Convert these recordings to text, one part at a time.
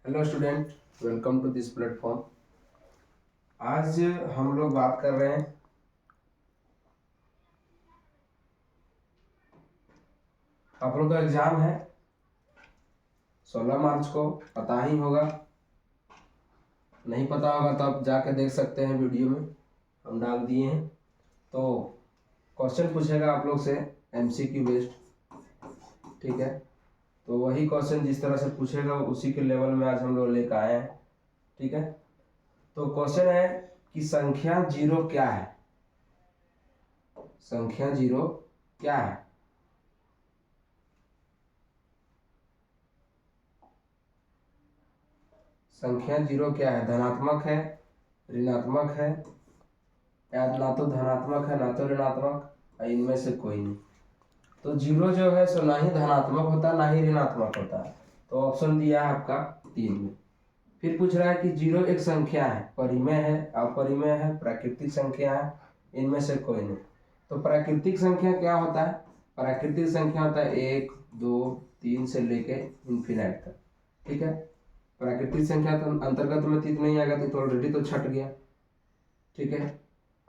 Hello student, welcome to this platform. आज हम लोग बात कर रहे हैं आप लोग का एग्जाम है 16 मार्च को, पता ही होगा। नहीं पता होगा तो आप जाके देख सकते हैं, वीडियो में हम डाल दिए हैं। तो क्वेश्चन पूछेगा आप लोग से एमसीक्यू बेस्ड, ठीक है। तो वही क्वेश्चन जिस तरह से पूछेगा उसी के लेवल में आज हम लोग लेकर आए हैं, ठीक है। तो क्वेश्चन है कि संख्या जीरो क्या है। संख्या जीरो क्या है? संख्या जीरो क्या है? धनात्मक है, ऋणात्मक है, या ना तो धनात्मक है ना तो ऋणात्मक, इनमें से कोई नहीं। तो जीरो जो है सो ना ही धनात्मक होता ना ही ऋणात्मक होता है। तो ऑप्शन दिया है आपका 3 में। फिर पूछ रहा है कि जीरो एक संख्या है, परिमेय है, अपरिमेय है, प्राकृतिक संख्या है, इनमें से कोई नहीं। तो प्राकृतिक संख्या क्या होता है? प्राकृतिक संख्या होता है 1 2 3 से लेके इन्फिनाइट तक, ठीक है। प्राकृतिक संख्या तो अंतर्गत में तीत नहीं आएगा, तो ऑलरेडी तो छट गया, ठीक है।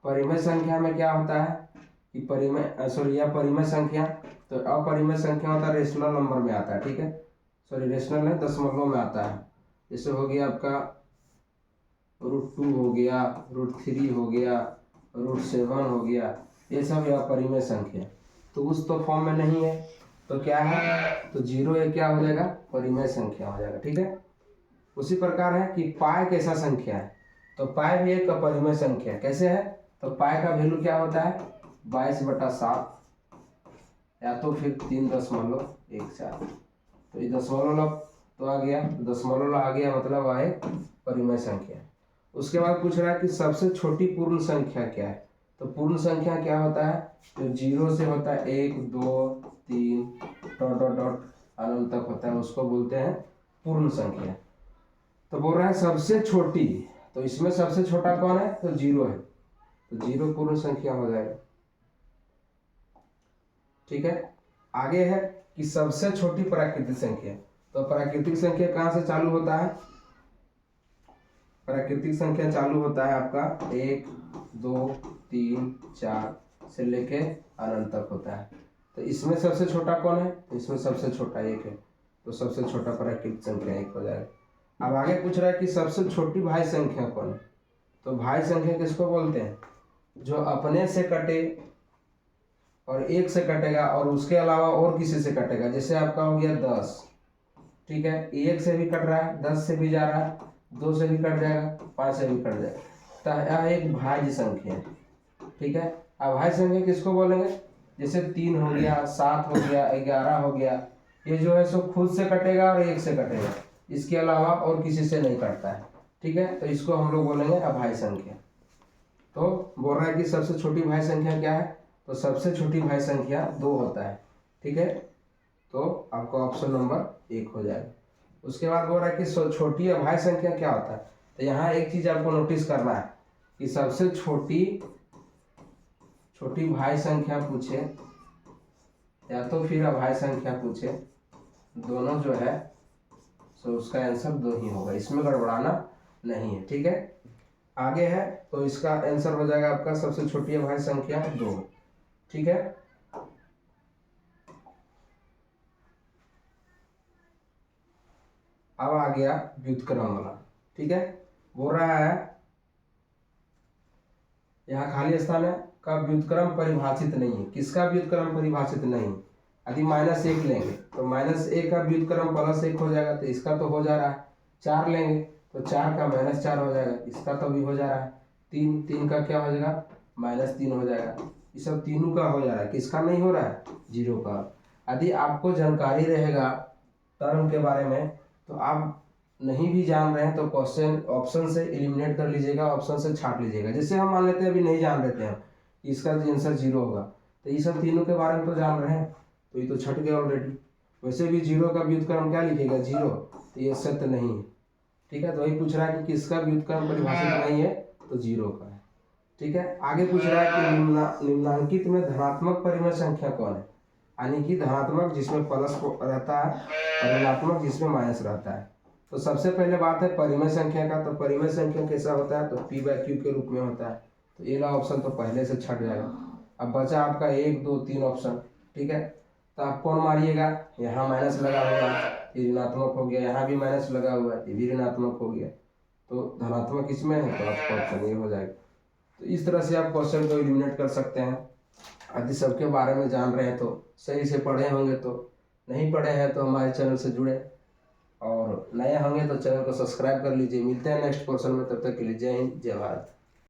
परिमेय संख्या में क्या होता है कि परिमेय संख्या, तो अपरिमेय संख्या होता है रेशनल नंबर में आता है, ठीक है। रेशनल है, दशमलव में आता है। जैसे हो गया आपका √2 हो गया, √3 हो गया, √7 हो गया, ये सब अपरिमेय संख्या। तो उस तो फॉर्म में नहीं है, तो क्या है, तो जीरो ये क्या हो जाएगा, परिमेय संख्या हो जाएगा, ठीक है। उसी प्रकार है कि पाई कैसा संख्या है, तो पाई भी एक अपरिमेय संख्या कैसे है, तो पाई का वैल्यू क्या होता है 22/7, या तो फिर 3.14। तो ये दशमलव तो आ गया, दशमलव आ गया, मतलब वह एक परिमेय संख्या। उसके बाद पूछ रहा है कि सबसे छोटी पूर्ण संख्या क्या है। तो पूर्ण संख्या क्या होता है, तो जीरो से होता है 1 2 3 डॉट डॉट डॉट अनंत तक होता है, उसको बोलते हैं पूर्ण संख्या। तो बोल रहा है सबसे छोटी, तो इसमें सबसे छोटा कौन है, तो जीरो है, तो जीरो पूर्ण संख्या हो जाएगा, ठीक है। आगे है कि सबसे छोटी प्राकृतिक संख्या। तो प्राकृतिक संख्या कहां से चालू होता है, प्राकृतिक संख्या चालू होता है आपका 1 2 3 4 से लेके अनंत तक होता है। तो इसमें सबसे छोटा कौन है, तो इसमें सबसे छोटा 1 है, तो सबसे छोटा प्राकृतिक संख्या 1 हो जाएगा। अब आगे पूछ रहा है कि सबसे छोटी भाज्य संख्या कौन है। तो भाज्य संख्या किसको बोलते हैं, जो अपने से कटे और 1 से कटेगा और उसके अलावा और किसी से कटेगा। जैसे आपका हो गया 10, ठीक है, 1 से भी कट रहा है, 10 से भी जा रहा है, 2 से भी कट जाएगा, 5 से भी कट जाएगा, तो यह एक भाज्य संख्या है, ठीक है। अब भाज्य संख्या किसको बोलेंगे, जैसे 3 हो गया, 7 हो गया, 11 हो गया, ये जो है सो खुद से कटेगा और 1 से कटेगा, इसके अलावा और किसी से नहीं कटता है, ठीक है। तो इसको हम लोग बोलेंगे अभाज्य संख्या। तो बोल रहा है कि सबसे छोटी भाज्य संख्या क्या है, तो सबसे छोटी भाज्य संख्या 2 होता है, ठीक है। तो आपका ऑप्शन नंबर 1 हो जाएगा। उसके बाद बोल रहा है कि छोटी अभाज्य संख्या क्या होता है। तो यहाँ एक चीज आपको नोटिस करना है कि सबसे छोटी भाज्य संख्या पूछे या तो फिर अभाज्य संख्या पूछे, दोनों जो है सो उसका आंसर 2 ही होगा, इसमें गड़बड़ाना नहीं है, ठीक है। आगे है तो इसका आंसर हो जाएगा आपका सबसे छोटी अभाज्य संख्या 2, ठीक है। अब आ गया व्युत्क्रम वाला, ठीक है। बोल रहा है यहाँ खाली स्थान है का व्युत्क्रम परिभाषित नहीं है। किसका व्युत्क्रम परिभाषित नहीं, यदि -1 लेंगे तो -1 का व्युत्क्रम +1 हो जाएगा, तो इसका तो हो जा रहा है। 4 लेंगे तो 4 का -4 हो जाएगा, इसका तो भी हो जा रहा है। 3 का क्या हो जाएगा, -3 हो जाएगा। ये सब तीनों का हो जा रहा है, किसका नहीं हो रहा है, जीरो का। यदि आपको जानकारी रहेगा टर्म के बारे में, तो आप नहीं भी जान रहे हैं तो क्वेश्चन ऑप्शन से एलिमिनेट कर लीजिएगा, ऑप्शन से छाट लीजिएगा। जैसे हम मान लेते हैं अभी नहीं जान लेते हैं इसका आंसर 0 होगा, तो ये सब तीनों के बारे में तो जान रहे हैं, तो ये तो छट गया ऑलरेडी। वैसे भी 0 का व्युत्क्रम क्या लिखेगा, 0, तो ये सत्य नहीं है, ठीक है। तो वही पूछ रहा है कि किसका व्युत्क्रम परिभाषित नहीं है, तो 0 का है, ठीक है। आगे पूछ रहा है कि निम्नांकित में धनात्मक परिमेय संख्या कौन है, यानी कि धनात्मक जिसमें प्लस रहता है और ऋणात्मक जिसमें माइनस रहता है। तो सबसे पहले बात है परिमेय संख्या का। तो परिमेय संख्या कैसा होता है, तो p/q के रूप में होता है। तो ये वाला ऑप्शन तो पहले से छट जाएगा। अब बचा आपका 1 2 3 ऑप्शन, ठीक है। तो आप कौन मारिएगा, यहाँ माइनस लगा हुआ है, ये ऋणात्मक हो गया, यहाँ भी माइनस लगा हुआ है, ये भी ऋणात्मक हो गया, तो धनात्मक इसमें है, तो आपका ऑप्शन ये हो जाएगा। तो इस तरह से आप क्वेश्चन को एलिमिनेट कर सकते हैं। यदि सबके बारे में जान रहे हैं तो सही से पढ़े होंगे, तो नहीं पढ़े हैं तो हमारे चैनल से जुड़े, और नए होंगे तो चैनल को सब्सक्राइब कर लीजिए। मिलते हैं नेक्स्ट क्वेश्चन में, तब तक के लिए जय हिंद जय भारत।